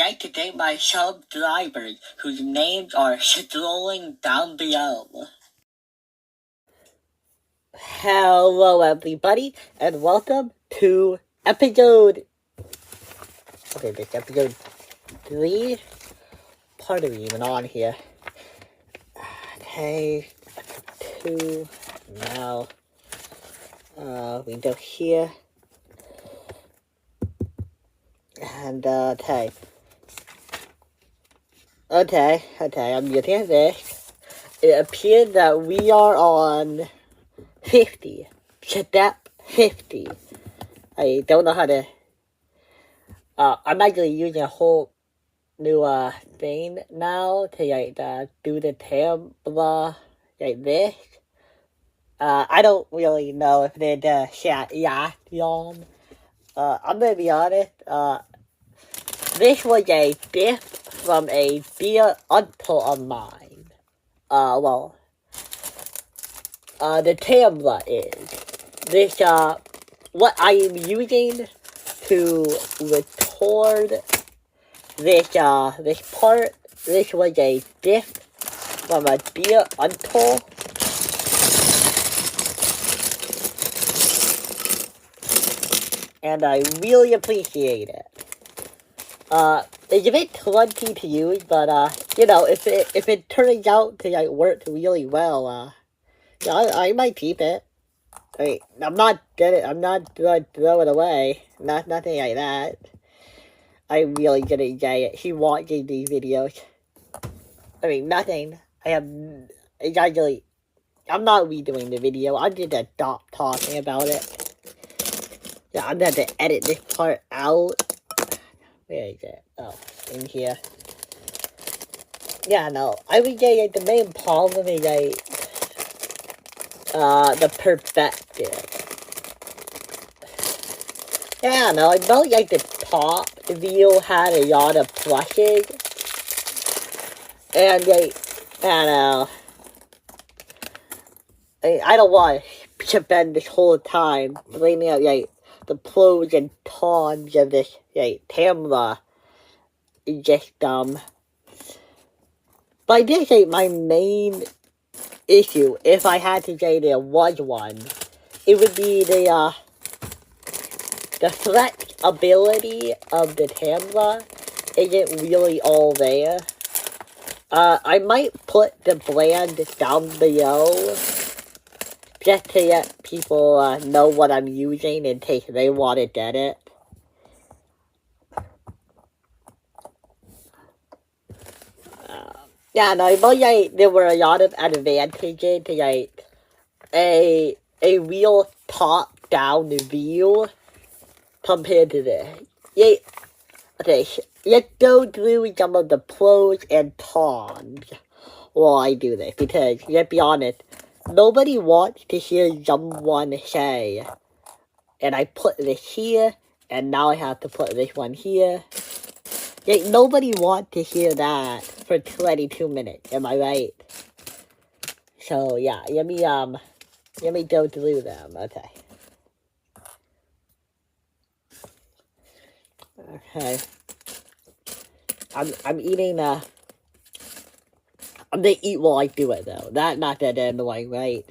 like to thank my sub-drivers whose names are scrolling down below. Hello everybody, and welcome to episode... Okay, this episode 3? Part of even on here. Okay, 2, now, we go here. And, okay, I'm using this. It appears that we are on 50. Step 50. I don't know how to... I'm actually using a whole new, thing now to, like, do the camera like this. I don't really know if they're the chat on. I'm gonna be honest, this was a gift from a dear uncle of mine. The camera is. This, what I am using to record this, this part, this was a gift from a dear uncle. And I really appreciate it. It's a bit clunky to use, but, you know, if it turns out to, like, work really well, I might keep it. I mean, I'm not gonna throw it away. Nothing like that. I'm really gonna enjoy it. He watching these videos. I mean, nothing. I'm not redoing the video. I'm just talking about it. Yeah, I'm gonna have to edit this part out. Where is it? Oh, in here. Yeah, no. I would say, like, the main problem is, like, the perspective. Yeah, no, I felt like the top view had a lot of plushes. And, like, I don't know. I don't want to spend this whole time blaming out, like, the pros and cons of this, like, camera is just dumb. But I did say my main issue, if I had to say there was one, it would be the flexibility of the camera isn't really all there. I might put the brand down below just to let people know what I'm using in case they want to get it. Yeah, no, but like, there were a lot of advantages to, like, a real top-down view compared to this. Yeah, okay, let's go through some of the pros and cons while I do this, because, let's be honest, nobody wants to hear someone say, and I put this here, and now I have to put this one here. Like, nobody wants to hear that for 22 minutes, am I right? So, yeah, let me go through them, okay. Okay. I'm eating, I'm gonna eat while I do it, though. Not that annoying, right?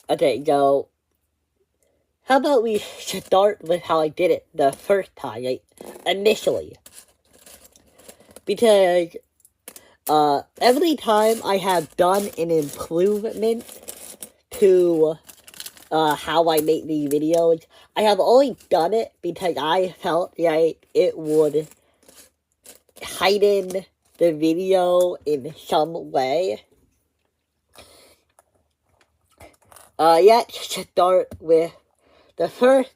Okay, so, how about we start with how I did it the first time, like, initially. Because, every time I have done an improvement to, how I make these videos, I have only done it because I felt like it would heighten the video in some way. Let's start with the first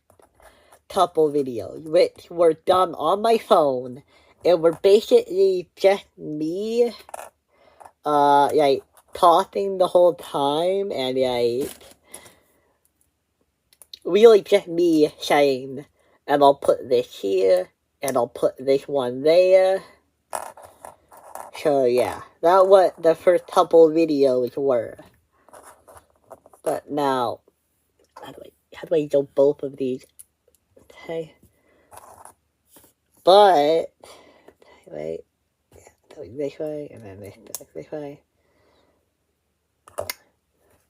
couple videos, which were done on my phone. It were basically just me, like, talking the whole time, and, like, really just me saying, and I'll put this here, and I'll put this one there. So, yeah, that's what the first couple videos were. But now, how do I do both of these? Okay. But, wait, this way, and then this way.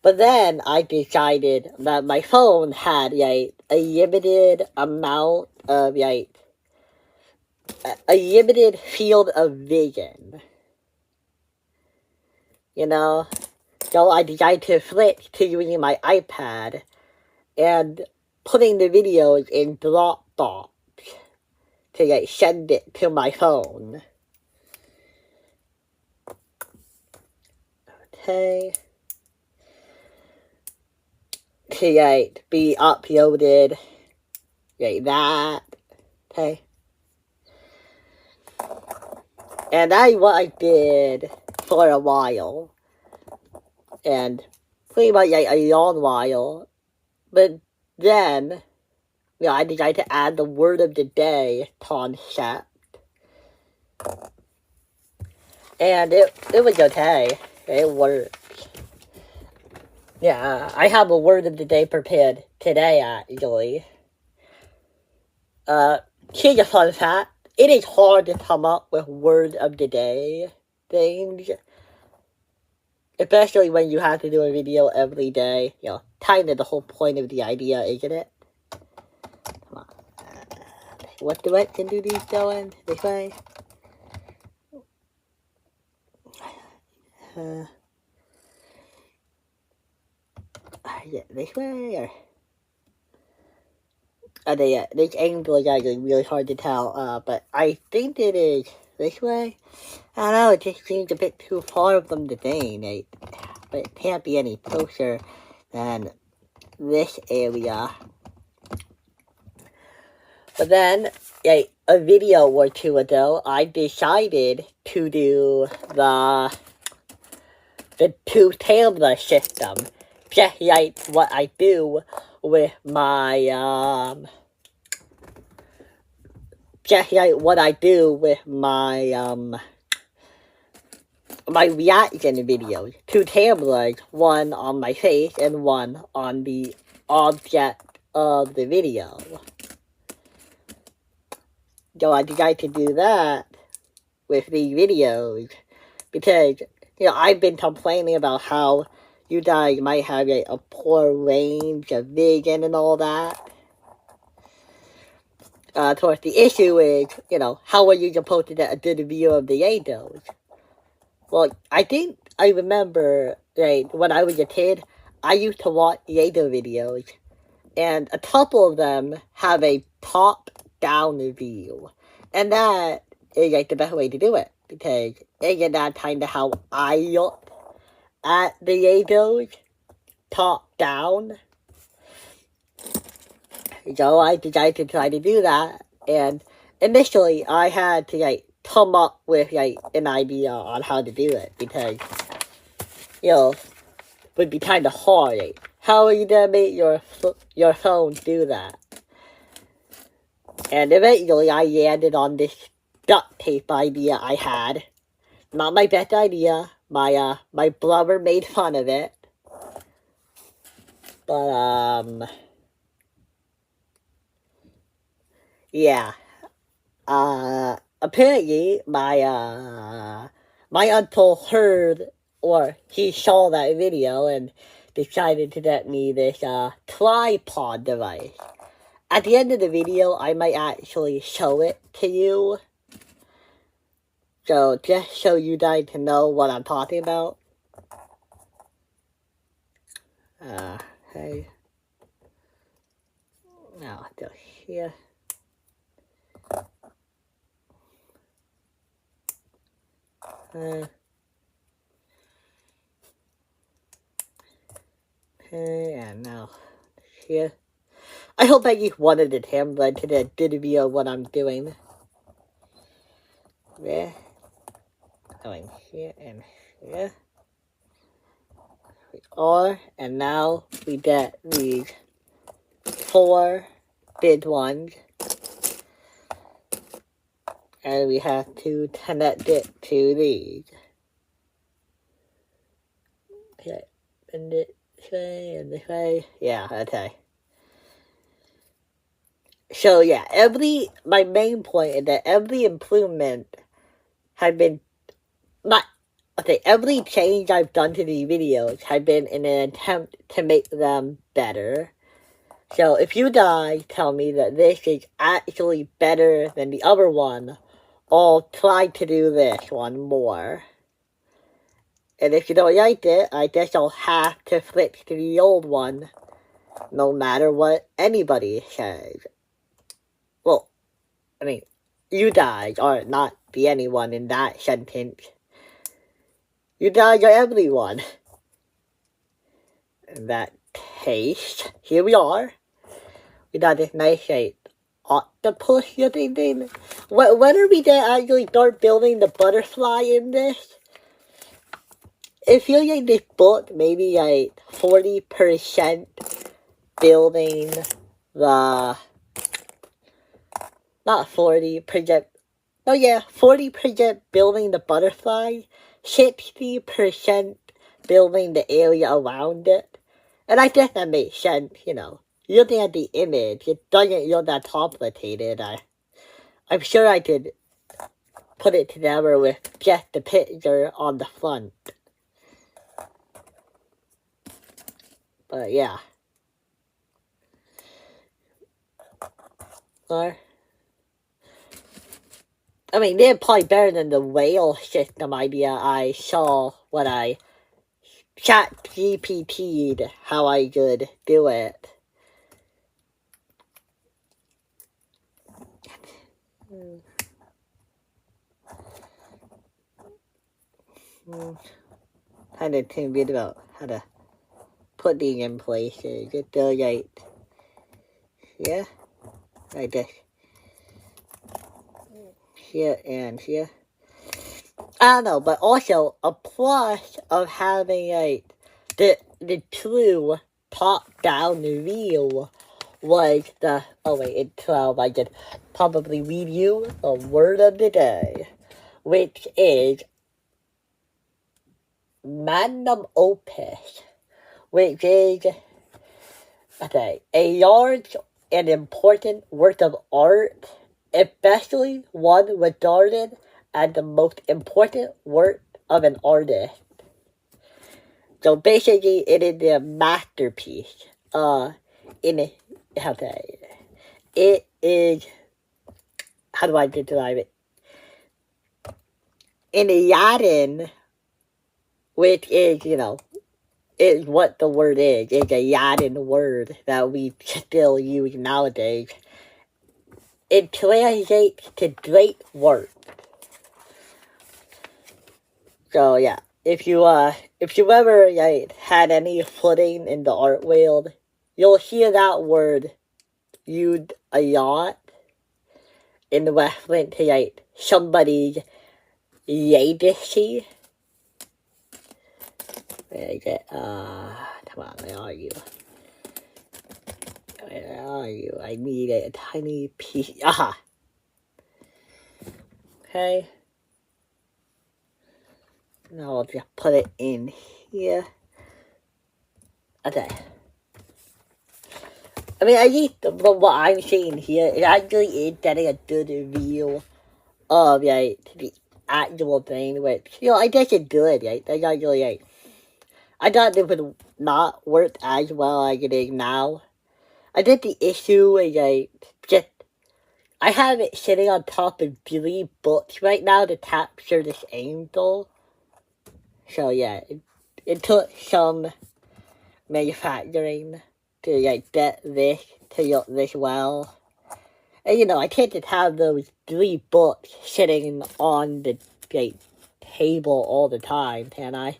But then I decided that my phone had, a limited amount of, a limited field of vision. You know? So I decided to switch to using my iPad and putting the videos in Dropbox to send it to my phone. Okay. To be uploaded. That. Okay. And that's what I did for a while. And pretty much a long while. But then, I decided to add the word of the day concept. And it was okay. It worked. Yeah, I have a word of the day prepared today, actually. Here's a fun fact. It is hard to come up with word of the day things. Especially when you have to do a video every day. Kind of the whole point of the idea, isn't it? Come on. What direction do these go in? This way? This way? Or this angle is actually really hard to tell, but I think it is this way. I don't know, it just seems a bit too far from the thing, but it can't be any closer than this area. But then, a video or two ago, I decided to do the two-camera system, just like what I do with my, my reaction videos. Two cameras, one on my face and one on the object of the video. So I decided to do that with these videos because, I've been complaining about how you guys might have a poor range of vision and all that. Of course, the issue is, how are you supposed to get a good view of the angels? Well, I think I remember, when I was a kid, I used to watch angel videos, and a couple of them have a top-down view. And that is, the best way to do it, because isn't that kind of how I look at the angels? Top-down? So I decided to try to do that, and initially I had to, come up with, an idea on how to do it, because, it would be kind of hard, How are you gonna make your phone do that? And eventually I landed on this duct tape idea I had. Not my best idea. My brother made fun of it. But, yeah. Apparently, my uncle heard, or he saw that video and decided to get me this, tripod device. At the end of the video, I might actually show it to you. So, just so you guys can know what I'm talking about. Okay. Now, go here. Okay, and now here. I hope I use one of the camera to the video what I'm doing. There. Going here and here. And now we get these 4 big ones. And we have to connect it to these. Okay, and this way and this way. Yeah, okay. So yeah, my main point is that every improvement has been not okay. Every change I've done to these videos has been in an attempt to make them better. So if you guys tell me that this is actually better than the other one, I'll try to do this one more. And if you don't like it, I guess I'll have to switch to the old one, no matter what anybody says. Well, I mean, you guys are not the anyone in that sentence. You guys are everyone. In that case, here we are. We got this nice octopus looking thing. When are we gonna actually start building the butterfly in this? It feels like this book maybe like 40% building the... Not 40%. Oh yeah, 40% building the butterfly, 60% building the area around it. And I guess that makes sense, you know. Looking at the image, it doesn't look that complicated. I'm sure I could put it together with just the picture on the front. But yeah. Or, I mean, they're probably better than the whale system idea I saw when I ChatGPT'd how I could do it. Kind of think bit about how to put these in places. Just do like, yeah, like this. Here and here. I don't know, but also a plus of having like the true top-down view was the... Oh wait, it's 12. I could probably read you the word of the day, which is Magnum Opus, which is, okay, a large and important work of art, especially one regarded as the most important work of an artist. So basically, it is a masterpiece. It is, how do I describe it? In Latin, which is, you know, is what the word is. It's a Latin word that we still use nowadays. It translates to great work. So yeah, if you ever like had any footing in the art world, you'll hear that word used a lot in reference to like somebody's legacy. Where is it? Come on, where are you? Where are you? I need a tiny piece. Aha! Okay. Now I'll just put it in here. Okay. I mean, I think from what I'm seeing here, it actually is getting a good view of, like, the actual thing, which, you know, I guess it's good, right? That's actually, like, I thought it would not work as well as it is now. I think the issue is, like, just, I have it sitting on top of 3 books right now to capture this angle. So, yeah, it took some manufacturing to, like, get this to look this well. And, you know, I can't just have those 3 books sitting on the, like, table all the time, can I?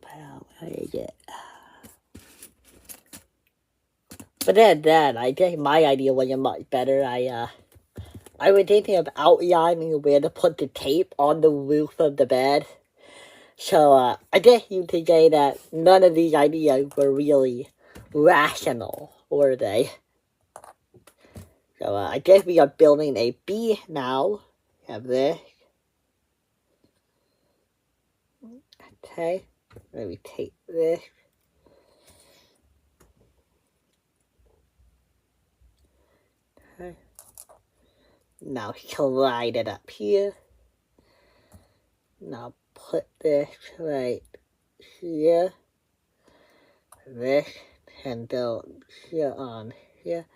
Well, where is it? But then, I think my idea wasn't much better. I was thinking of outlining where to put the tape on the roof of the bed. So, I guess you could say that none of these ideas were really rational, were they? So, I guess we are building a bee now. We have this. Okay. Let me take this. Okay. Now slide it up here. Now put this right here. This handle here on here.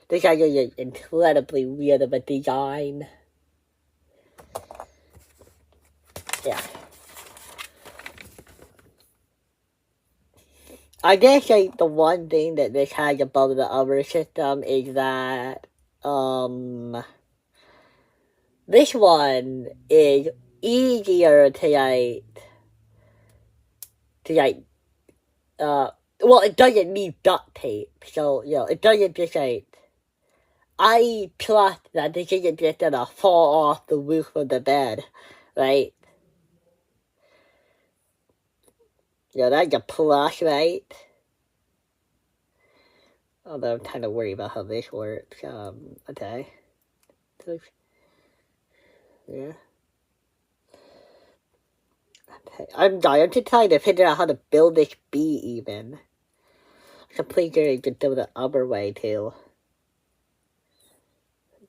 This is an incredibly weird of a design. Yeah. I guess like the one thing that this has above the other system is that this one is easier to well, it doesn't need duct tape, so it doesn't just I trust that this isn't just gonna fall off the roof of the bed, right? That's a plus, right? Although I'm kind of worried about how this works. Okay. Yeah. Okay. I'm just trying to figure out how to build this bee even. I'm pretty sure you could do it the other way too.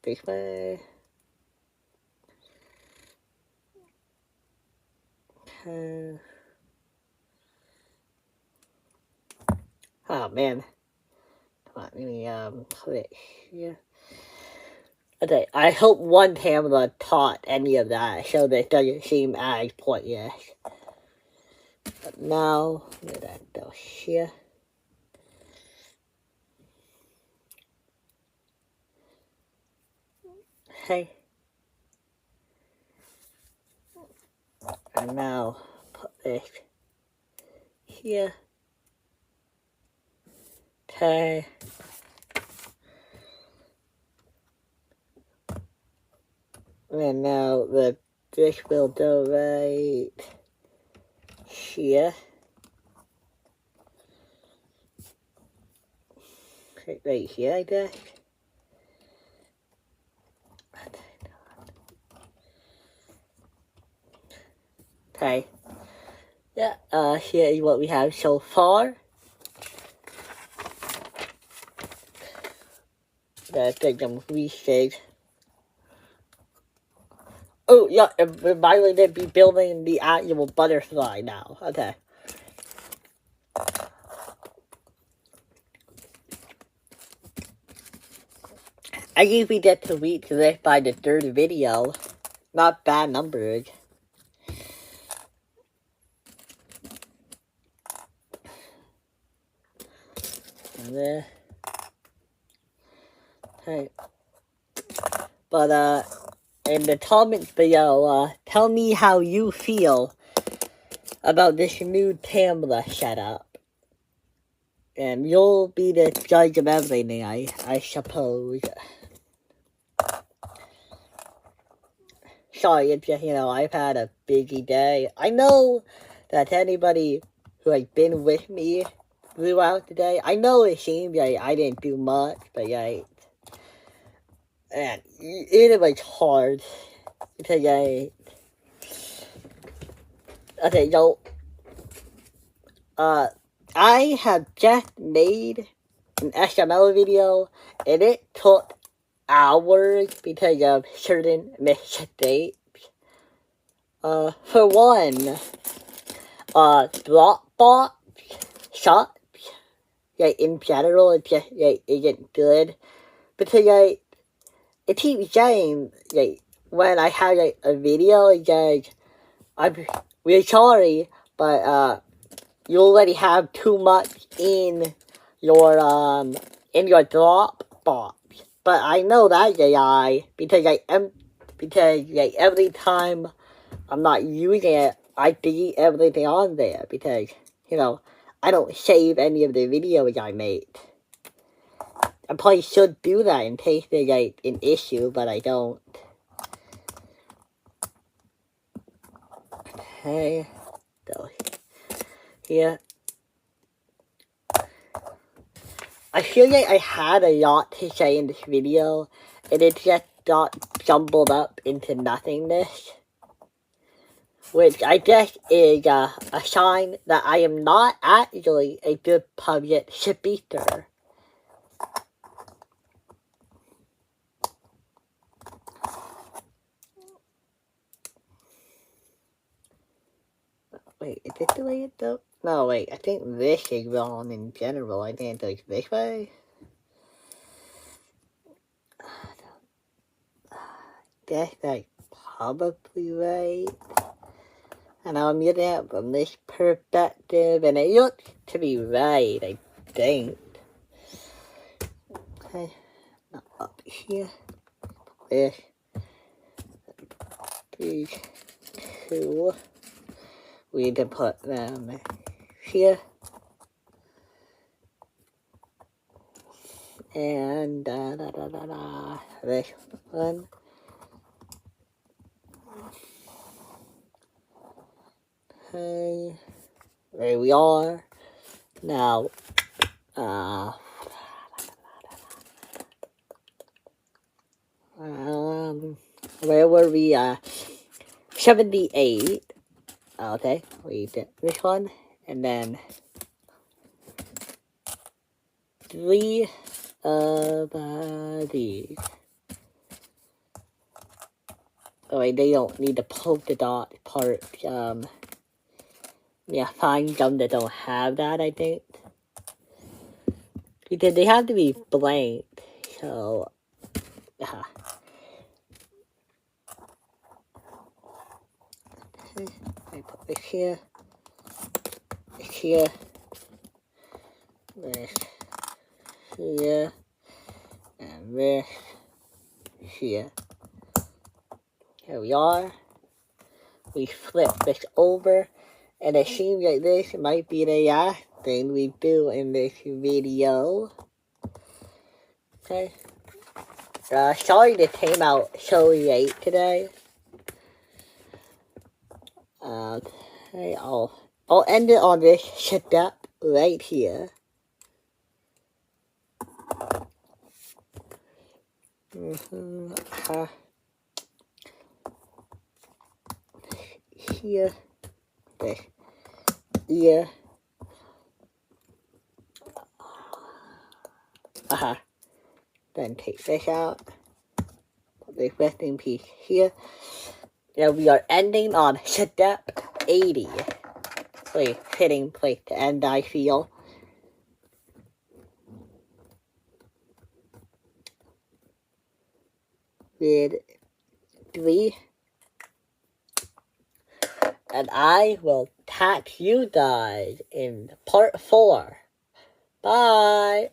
This way. Okay. Oh man. Come on, let me click here. Okay, I hope one camera taught any of that, so that it doesn't seem as pointless. But now, let that go here. Okay. And now, put this here. Okay. And now this will go right here. Right here, I guess. Okay. Yeah, here is what we have so far. Let's take them restage. Oh, yeah, we're finally going to be building the actual butterfly now. Okay. I usually get to reach this by the third video. Not bad numbers. And then, okay. But, in the comments below, tell me how you feel about this new camera setup. And you'll be the judge of everything, I suppose. Sorry, it's just, I've had a busy day. I know that anybody who has been with me throughout the day, I know it seems like I didn't do much, but and it was hard. Because okay, so, I have just made an SML video, and it took hours because of certain mistakes. For one, Dropbox shots, in general, it just, isn't good. Because, it keeps saying, when I have, a video, it says, I'm really sorry, but, you already have too much in your Dropbox. But I know that's AI because every time I'm not using it, I delete everything on there because, I don't save any of the videos I made. I probably should do that in case there's an issue, but I don't. Okay, so here. I feel like I had a lot to say in this video, and it just got jumbled up into nothingness. Which I guess is a sign that I am not actually a good public speaker. Wait, is this the way it goes? No, wait, I think this is wrong in general. I think it goes this way. That's like probably right. And I'm looking at it from this perspective, and it looks to be right, I think. Okay, now up here. This. These two. We need to put them here. And this one. Okay, there we are. Now, where were we? 78. Okay, we did this one, and then 3 of these. Oh wait, they don't need the polka dot part. Yeah, find some that don't have that, I think. Because they have to be blank, so... Okay, I put this here, this here, this here, and this here. Here we are. We flip this over, and it seems like this might be the last thing we do in this video. Okay. Sorry this came out so late today. Okay, I'll end it on this step right here. Here, this, here. Then take this out. Put this resting piece here. Now we are ending on step 80. Wait, fitting place to end, I feel. With 3. And I will catch you guys in part 4. Bye!